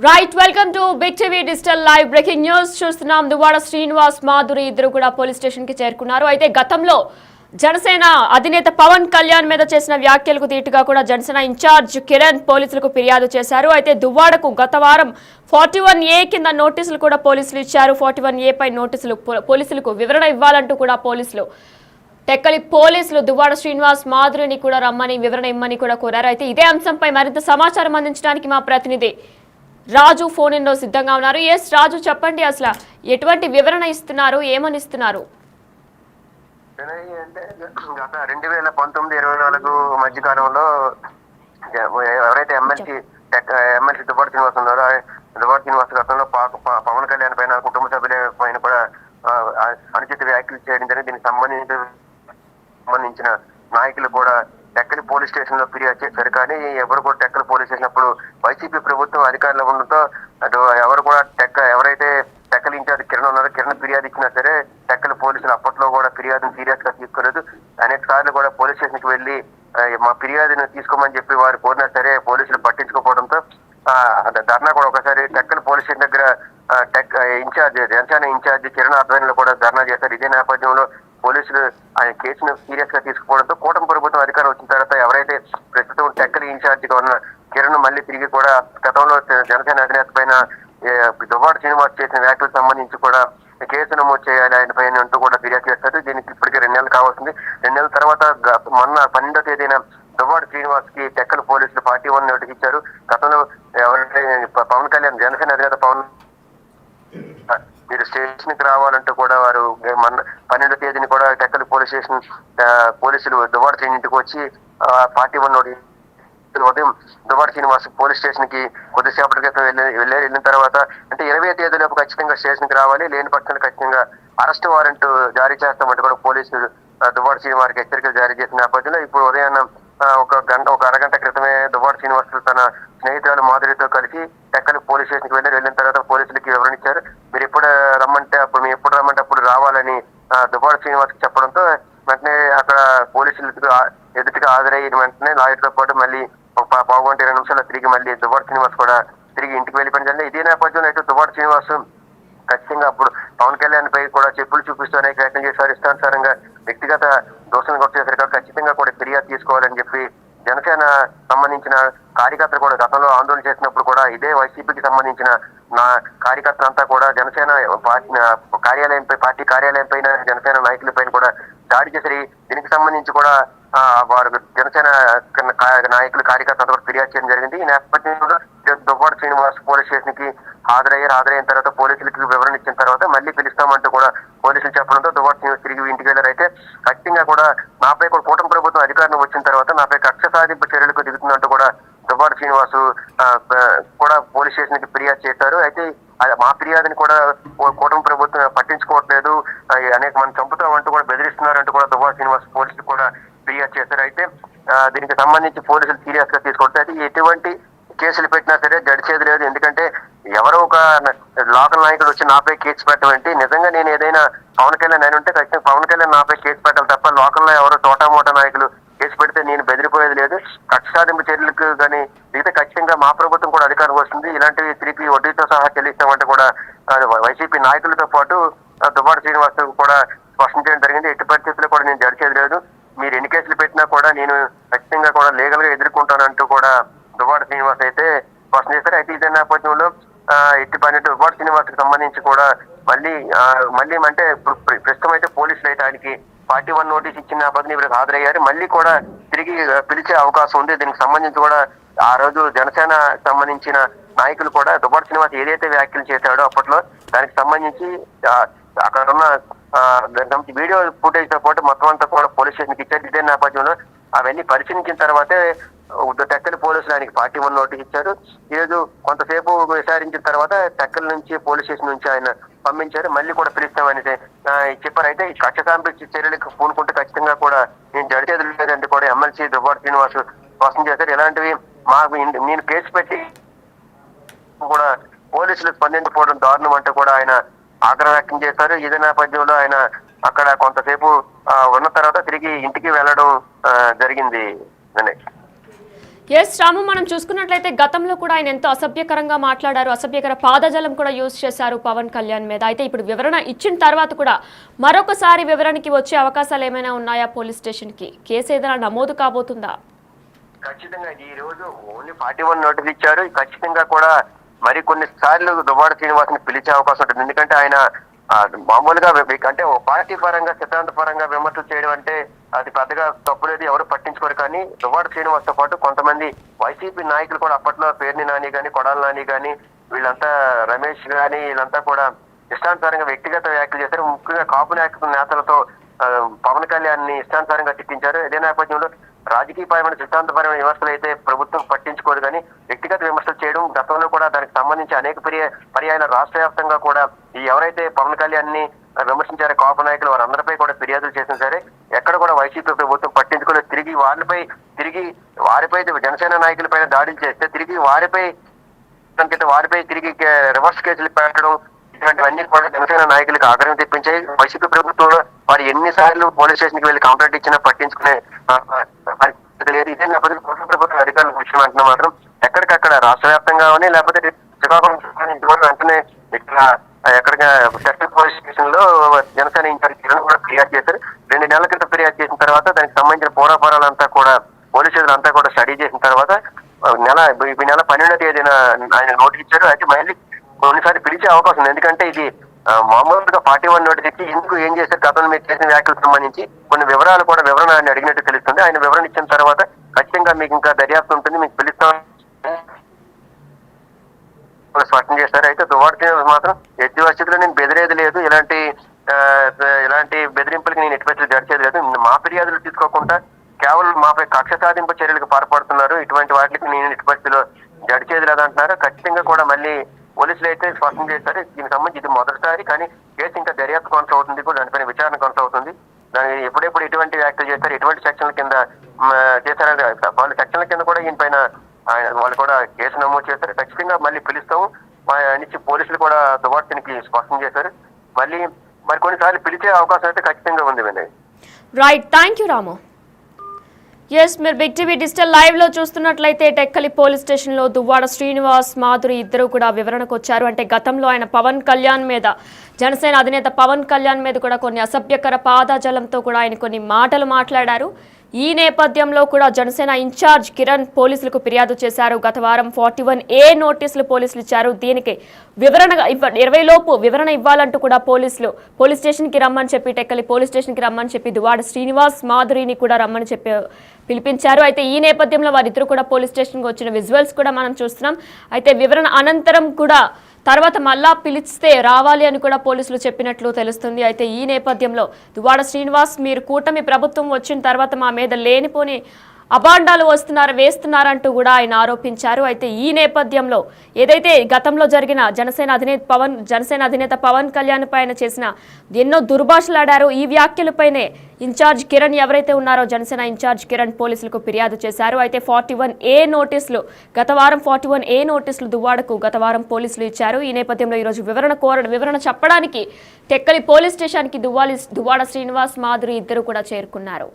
Right welcome to big TV digital live breaking news చూస్తున్నాం. దువ్వాడ శ్రీనివాస్ మాధురి ఇద్దరు కూడా పోలీస్ స్టేషన్ కి చేరుకున్నారు. అయితే గతంలో జనసేన అధినేత పవన్ కళ్యాణ్ మీద చేసిన వ్యాఖ్యలకు దీటుగా కూడా జనసేన ఇన్ఛార్జ్ కిరణ్ పోలీసులకు ఫిర్యాదు చేశారు. అయితే దువ్వాడకు గత వారం 41A కింద నోటీసులు కూడా పోలీసులు ఇచ్చారు. 41A పై నోటీసులు పోలీసులకు వివరణ ఇవ్వాలంటూ కూడా టెక్కలి పోలీసులు దువ్వాడ శ్రీనివాస్ మాధురిని కూడా రమ్మని వివరణ ఇమ్మని కూడా కోరారు. అయితే ఇదే అంశంపై మరింత సమాచారం అందించడానికి మా ప్రతినిధి రాజు ఫోన్ ఇన్లో సిద్ధంగా ఉన్నారు. ఎస్ రాజు, చెప్పండి, అసలు ఎటువంటి వివరణ ఇస్తున్నారు, ఏమని ఇస్తున్నారు? అంటే గత 2019-24 మధ్యకాలంలో ఎవరైతే ఎమ్మెల్సీ దువ్వాడ శ్రీనివాస్ ఉన్నారో, దువ్వాడ శ్రీనివాస్ గతంలో పవన్ కళ్యాణ్ పైన, కుటుంబ సభ్యుల పైన కూడా అనుచిత వ్యాఖ్యలు చేయడం జరిగింది. దీనికి సంబంధించిన నాయకులు కూడా టెక్కలి పోలీస్ స్టేషన్ లో ఫిర్యాదు చేశారు. కానీ ఎవరు కూడా టెక్కలి పోలీస్ స్టేషన్ అప్పుడు వైసీపీ ప్రభుత్వం అధికారంలో ఉండడంతో అటు ఎవరు కూడా ఎవరైతే టెక్కలి ఇన్ఛార్జ్ కిరణ్ ఉన్నారో, కిరణ్ ఫిర్యాదు ఇచ్చినా సరే టెక్కలి పోలీసులు అప్పట్లో కూడా ఫిర్యాదును సీరియస్ గా తీసుకోలేదు. అనేక సార్లు కూడా పోలీస్ స్టేషన్ కి వెళ్లి మా ఫిర్యాదును తీసుకోమని చెప్పి వారు కోరినా సరే పోలీసులు పట్టించుకోకపోవడంతో ధర్నా కూడా ఒకసారి టెక్కలి పోలీస్ స్టేషన్ దగ్గర జనసేన ఇన్ఛార్జ్ కిరణ్ ఆధ్వర్యంలో కూడా ధర్నా చేశారు. ఇదే నేపథ్యంలో పోలీసులు ఆయన కేసును సీరియస్ గా తీసుకుపోవడంతో కూటమి ప్రభుత్వం అధికారం వచ్చిన తర్వాత ఎవరైతే ప్రస్తుతం టెక్కలి ఇన్ఛార్జ్ గా ఉన్న కిరణ్ మళ్ళీ తిరిగి కూడా గతంలో జనసేన అధినేత పైన దువ్వాడ శ్రీనివాస్ చేసిన వ్యాఖ్యలకు సంబంధించి కూడా కేసు నమోదు చేయాలి ఆయన పైన అంటూ కూడా ఫిర్యాదు చేస్తారు. దీనికి ఇప్పటికే 2 నెలలు కావాల్సింది. 2 నెలల తర్వాత మొన్న 12వ తేదీన దువ్వాడ శ్రీనివాస్ కి టెక్కలి పోలీసులు 41 నోటీస్ ఇచ్చారు. గతంలో ఎవరైతే పవన్ కళ్యాణ్ జనసేన అధినేత పవన్ మీరు స్టేషన్ కి రావాలంటూ కూడా వారు 12వ తేదీని కూడా టెక్కలి పోలీస్ స్టేషన్ పోలీసులు దువ్వాడ శ్రీని ఇంటికి వచ్చి 41 నోటీస్ ఉదయం దువ్వాడ శ్రీనివాస్ పోలీస్ స్టేషన్ కి కొద్దిసేపటి క్రితం వెళ్ళిన తర్వాత అంటే 20వ తేదీలోపు ఖచ్చితంగా స్టేషన్ కి రావాలి, లేని పక్షంలో ఖచ్చితంగా అరెస్ట్ వారెంట్ జారీ చేస్తామంటూ కూడా పోలీసులు దువ్వాడ శ్రీనివాస్కి హెచ్చరికలు జారీ చేసిన నేపథ్యంలో ఇప్పుడు ఉదయాన్నే ఒక అరగంట క్రితమే దువ్వాడ శ్రీనివాస్ తన స్నేహితురాలు మాధురితో కలిసి టెక్కలి పోలీస్ స్టేషన్ కి వెళ్ళిన తర్వాత పోలీసులకి వివరణ ఇచ్చారు. మీరు ఎప్పుడు రమ్మంటే అప్పుడు రావాలని దువ్వాడ శ్రీనివాస్ కి చెప్పడంతో వెంటనే అక్కడ పోలీసులకు ఎదుటిగా హాజరయ్యిన వెంటనే లాయర్తో పాటు మళ్ళీ ఒక 20 నిమిషాల్లో తిరిగి మళ్ళీ దువ్వాడ శ్రీనివాస్ కూడా తిరిగి ఇంటికి వెళ్ళిపోయిన జరిగింది. ఇదే నేపథ్యంలో అయితే దువ్వాడ శ్రీనివాస్ ఖచ్చితంగా అప్పుడు పవన్ కళ్యాణ్ పై కూడా చెప్పులు చూపిస్తూ అనేక ప్రయత్నం చేశారు. ఇష్టానుసారంగా వ్యక్తిగత దోషాలు కూడా చేశారు. ఖచ్చితంగా కూడా ఫిర్యాదు తీసుకోవాలని చెప్పి జనసేన సంబంధించిన కార్యకర్తలు కూడా గతంలో ఆందోళన చేసినప్పుడు కూడా ఇదే వైసీపీకి సంబంధించిన కార్యకర్తలంతా కూడా జనసేన పార్టీ కార్యాలయం పైన జనసేన నాయకుల పైన కూడా దాడి చేశారు. దీనికి సంబంధించి కూడా వారు జనసేన నాయకులు కార్యకర్తలు కూడా ఫిర్యాదు చేయడం జరిగింది. ఈ నేపథ్యంలో దువ్వాడ శ్రీనివాస్ పోలీస్ స్టేషన్ కి హాజరైన తర్వాత పోలీసులకు వివరణ ఇచ్చిన తర్వాత మళ్ళీ పిలుస్తామంటూ కూడా పోలీసులు చెప్పడంతో దువ్వాడ శ్రీనివాస్ తిరిగి ఇంటికి వెళ్ళారు. అయితే ఖచ్చితంగా కూడా నాపై కూడా కూటమి ప్రభుత్వం అధికారం వచ్చిన తర్వాత నాపై కక్ష సాధింపు చర్యలకు దిగుతున్నట్టు కూడా దువ్వాడ శ్రీనివాస్ కూడా పోలీస్ స్టేషన్ కి ఫిర్యాదు చేశారు. అయితే మా ఫిర్యాదుని కూడా కూటమి ప్రభుత్వం పట్టించుకోవట్లేదు, అనేక మంది చంపుతామంటూ కూడా బెదిరిస్తున్నారంటూ కూడా దువ్వాడ శ్రీనివాస్ పోలీసులు కూడా ఫిర్యాదు చేశారు. అయితే దీనికి సంబంధించి పోలీసులు సీరియస్ గా తీసుకుంటారు. అయితే ఎటువంటి కేసులు పెట్టినా సరే గడిచేది లేదు. ఎందుకంటే ఎవరో ఒక లోకల్ నాయకుడు వచ్చి నాపై కేసు పెట్టమంటే నిజంగా నేను ఏదైనా పవన్ కళ్యాణ్ అని ఉంటే ఖచ్చితంగా పవన్ కళ్యాణ్ నాపై కేసు పెట్టాలి తప్ప లోకల్లో ఎవరో తోటామోటా నాయకులు కేసు పెడితే నేను బెదిరిపోయేది లేదు. కక్ష సాధింపు చర్యలకు కానీ మిగతా ఖచ్చితంగా మా ప్రభుత్వం కూడా అధికారం వస్తుంది, ఇలాంటివి తిరిగి వడ్డీతో సహా చెల్లిస్తామంటే కూడా వైసీపీ నాయకులతో పాటు దువ్వాడ శ్రీనివాస్ కూడా స్పష్టం చేయడం జరిగింది. ఎట్టి పరిస్థితుల్లో కూడా నేను జడిచేది లేదు, మీరు ఎన్ని కేసులు పెట్టినా కూడా నేను ఖచ్చితంగా కూడా లీగల్ గా ఎదుర్కొంటానంటూ కూడా దువ్వాడ శ్రీనివాస్ అయితే స్పష్టం చేశారు. అయితే ఇదే నేపథ్యంలో ఎట్టి పని దువ్వాడ శ్రీనివాస్ కి సంబంధించి కూడా మళ్ళీ అంటే ప్రస్తుతం అయితే పోలీసులు అయితే ఆయనకి 41 నోటీస్ ఇచ్చిన నేపథ్యం ఇవరికి హాజరయ్యారు. మళ్ళీ కూడా తిరిగి పిలిచే అవకాశం ఉంది. దీనికి సంబంధించి కూడా ఆ రోజు జనసేన సంబంధించిన నాయకులు కూడా దువ్వాడ శ్రీనివాస్ ఏదైతే వ్యాఖ్యలు చేశాడో అప్పట్లో దానికి సంబంధించి అక్కడ ఉన్న వీడియో ఫుటేజ్ తో పాటు మొత్తం అంతా కూడా పోలీస్ స్టేషన్ కి ఇచ్చారు. ఇదే నేపథ్యంలో అవన్నీ పరిశీలించిన తర్వాతే టెక్కలి పోలీసులు ఆయనకి 41 నోటీస్ ఇచ్చారు. ఈరోజు కొంతసేపు విచారించిన తర్వాత టెక్కలి నుంచి పోలీస్ స్టేషన్ నుంచి ఆయన పంపించారు. మళ్ళీ కూడా పిలుస్తామని చెప్పారు. అయితే ఈ కక్ష సాధింపు చర్యలకు పూనుకుంటే ఖచ్చితంగా కూడా నేను జడిచేది లేదంటే కూడా ఎమ్మెల్సీ దువ్వాడ శ్రీనివాస్ స్పష్టం చేశారు. ఇలాంటివి నేను కేసు పెట్టి కూడా పోలీసులు స్పందించకపోవడం దారుణం అంటే కూడా ఆయన ఆగ్రహం వ్యక్తం చేశారు. ఇదే నేపథ్యంలో ఆయన అక్కడ కొంతసేపు ఉన్న తర్వాత తిరిగి ఇంటికి వెళ్ళడం జరిగింది. ఎస్ రాము, మనం చూసుకున్నట్లయితే గతంలో కూడా ఆయన ఎంతో అసభ్యకరంగా మాట్లాడారు, అసభ్యకర పాదజలం కూడా యూజ్ చేశారు పవన్ కళ్యాణ్ మీద. అయితే ఇప్పుడు వివరణ ఇచ్చిన తర్వాత కూడా మరొకసారి వివరణకి వచ్చే అవకాశాలు ఏమైనా ఉన్నాయా? పోలీస్ స్టేషన్ కి కేసు ఏదైనా నమోదు కాబోతుందా? ఖచ్చితంగా ఈ రోజు ఓన్లీ 41 నోటీస్ ఇచ్చారు. ఖచ్చితంగా కూడా మరి కొన్ని సార్లు దువ్వాడ శ్రీనివాస్ని పిలిచే అవకాశం ఉంటుంది. ఎందుకంటే ఆయన మామూలుగా అంటే పార్టీ పరంగా సిద్ధాంత పరంగా విమర్శలు చేయడం అంటే అది పెద్దగా తప్పులేదు, ఎవరు పట్టించుకోరు. కానీ దువ్వాడ శ్రీనివాస్ తో పాటు కొంతమంది వైసీపీ నాయకులు కూడా అప్పట్లో పేర్ని నాని గాని, కొడాల నాని గాని, వీళ్ళంతా రమేష్ గాని, వీళ్ళంతా కూడా ఇష్టానుసారంగా వ్యక్తిగత వ్యాఖ్యలు చేశారు. ముఖ్యంగా కాపు నేతలతో పవన్ కళ్యాణ్ ని ఇష్టానుసారంగా తిట్టించారు. ఇదే నేపథ్యంలో రాజకీయపరమైన సిద్ధాంతపరమైన విమర్శలు అయితే ప్రభుత్వం పట్టించుకోదు, కానీ వ్యక్తిగత విమర్శలు చేయడం గతంలో కూడా దానికి సంబంధించి అనేక పర్యాయాల రాష్ట్ర వ్యాప్తంగా కూడా ఈ ఎవరైతే పవన్ కళ్యాణ్ ని విమర్శించారో కాపు నాయకులు వారందరిపై కూడా ఫిర్యాదులు చేసిన సరే ఎక్కడ కూడా వైసీపీ ప్రభుత్వం పట్టించుకోలేదు. వారిపై జనసేన నాయకులపైన దాడులు చేస్తే తిరిగి వారిపై తిరిగి రివర్స్ కేసులు పెట్టడం, ఇలాంటివన్నీ కూడా జనసేన నాయకులకు ఆగ్రహం తెప్పించాయి. వైసీపీ ప్రభుత్వంలో వారు ఎన్నిసార్లు పోలీస్ స్టేషన్ కి వెళ్లి కంప్లైంట్ ఇచ్చినా పట్టించుకునే పరిస్థితి లేదు. ఇదే నేపథ్యంలో కేంద్ర ప్రభుత్వ అధికారుల విషయం అంటే మాత్రం ఎక్కడికక్కడ రాష్ట్ర వ్యాప్తంగా లేకపోతే శ్రీకాకుళం వెంటనే ఇక్కడ సెంట్రల్ పోలీస్ స్టేషన్ లో జనసేన ఇన్ఛార్జ్ కిరణ్ కూడా ఫిర్యాదు చేశారు. 2 నెలల క్రితం ఫిర్యాదు చేసిన తర్వాత దానికి సంబంధించిన పూర్వాపరాలంతా కూడా పోలీసులు అంతా కూడా స్టడీ చేసిన తర్వాత ఈ నెల 12వ తేదీన ఆయన నోటీస్ ఇచ్చారు. అయితే మళ్ళీ కొన్నిసార్లు పిలిచే అవకాశం ఉంది. ఎందుకంటే ఇది మామూలుగా 41 నోటీస్ ఇచ్చి ఎందుకు ఏం చేశారు, గతంలో మీరు చేసిన వ్యాఖ్యలకు సంబంధించి కొన్ని వివరాలు కూడా వివరణ ఆయన అడిగినట్టు తెలుస్తుంది. ఆయన వివరణ ఇచ్చిన తర్వాత ఖచ్చితంగా మీకు ఇంకా దర్యాప్తు ఉంటుంది, మీకు పిలుస్తాం స్పష్టం చేస్తారు. అయితే దువ్వాడ శ్రీనివాస్ మాత్రం ఎట్టి పరిస్థితుల్లో నేను బెదిరేది లేదు, ఇలాంటి బెదిరింపులకి నేను ఎట్టి పరిస్థితులు జడిచేది లేదు, మా ఫిర్యాదులు తీసుకోకుండా కేవలం మాపై కక్ష సాధింపు చర్యలకు పాల్పడుతున్నారు, ఇటువంటి వాటికి నేను ఎట్టి పరిస్థితుల్లో జడిచేది లేదంటున్నారు. ఖచ్చితంగా కూడా మళ్ళీ పోలీసులు అయితే స్పష్టం చేస్తారు. దీనికి సంబంధించి ఇది మొదటిసారి, కానీ కేసు ఇంకా దర్యాప్తు కొనసాగుతుంది, కూడా దానిపైన విచారణ కొనసాగుతుంది. దానికి ఎప్పుడెప్పుడు ఎటువంటి వ్యాఖ్యలు చేస్తారు, ఎటువంటి సెక్షన్ల కింద చేశారని వాళ్ళ సెక్షన్ల కింద కూడా ఈయన పైన వాళ్ళు కూడా కేసు నమోదు చేస్తారు. ఖచ్చితంగా మళ్ళీ పిలుస్తాము నుంచి పోలీసులు కూడా దువ్వాడకి స్పష్టం చేశారు. మరి కొన్నిసార్లు పిలిచే అవకాశం అయితే ఖచ్చితంగా ఉంది. Vinay, right, thank you Ramu. Yes, మీరు బిగ్ టీవీ డిజిటల్ లైవ్ లో చూస్తున్నట్లయితే టెక్కలి పోలీస్ స్టేషన్ లో దువ్వాడ శ్రీనివాస్, మాధురి ఇద్దరు కూడా వివరణకు వచ్చారు. అంటే గతంలో ఆయన పవన్ కళ్యాణ్ మీద, జనసేన అధినేత పవన్ కళ్యాణ్ మీద కూడా కొన్ని అసభ్యకర పాదజలంతో కూడా ఆయన కొన్ని మాటలు మాట్లాడారు. ఈ నేపథ్యంలో కూడా జనసేన ఇన్ఛార్జ్ కిరణ్ పోలీసులకు ఫిర్యాదు చేశారు. గత వారం 41A నోటీసులు పోలీసులు ఇచ్చారు. దీనికి వివరణ 20 లోపు వివరణ ఇవ్వాలంటూ కూడా పోలీస్ స్టేషన్కి రమ్మని చెప్పి, టెక్కలి పోలీస్ స్టేషన్కి రమ్మని చెప్పి దువ్వాడ శ్రీనివాస్, మాధురిని కూడా రమ్మని చెప్పి పిలిపించారు. అయితే ఈ నేపథ్యంలో వారిద్దరు కూడా పోలీస్ స్టేషన్కి వచ్చిన విజువల్స్ కూడా మనం చూస్తున్నాం. అయితే వివరణ అనంతరం కూడా తర్వాత మళ్ళా పిలిస్తే రావాలి అని కూడా పోలీసులు చెప్పినట్లు తెలుస్తుంది. అయితే ఈ నేపథ్యంలో దువ్వాడ శ్రీనివాస్, మీరు కూటమి ప్రభుత్వం వచ్చిన తర్వాత మా మీద లేనిపోని అబాండాలు వేస్తున్నారంటూ కూడా ఆయన ఆరోపించారు. అయితే ఈ నేపథ్యంలో ఏదైతే గతంలో జరిగిన జనసేన అధినేత పవన్ కళ్యాణ్ పైన చేసిన ఎన్నో దుర్భాషలాడారో ఈ వ్యాఖ్యలపైనే ఇన్ఛార్జ్ కిరణ్ ఎవరైతే ఉన్నారో జనసేన ఇన్ఛార్జ్ కిరణ్ పోలీసులకు ఫిర్యాదు చేశారు. అయితే 41A నోటీసులు గత వారం 41A నోటీసులు దువ్వాడకు గత వారం పోలీసులు ఇచ్చారు. ఈ నేపథ్యంలో ఈరోజు వివరణ చెప్పడానికి టెక్కలి పోలీస్ స్టేషన్కి దువ్వాడ శ్రీనివాస్, మాధురి ఇద్దరు కూడా చేరుకున్నారు.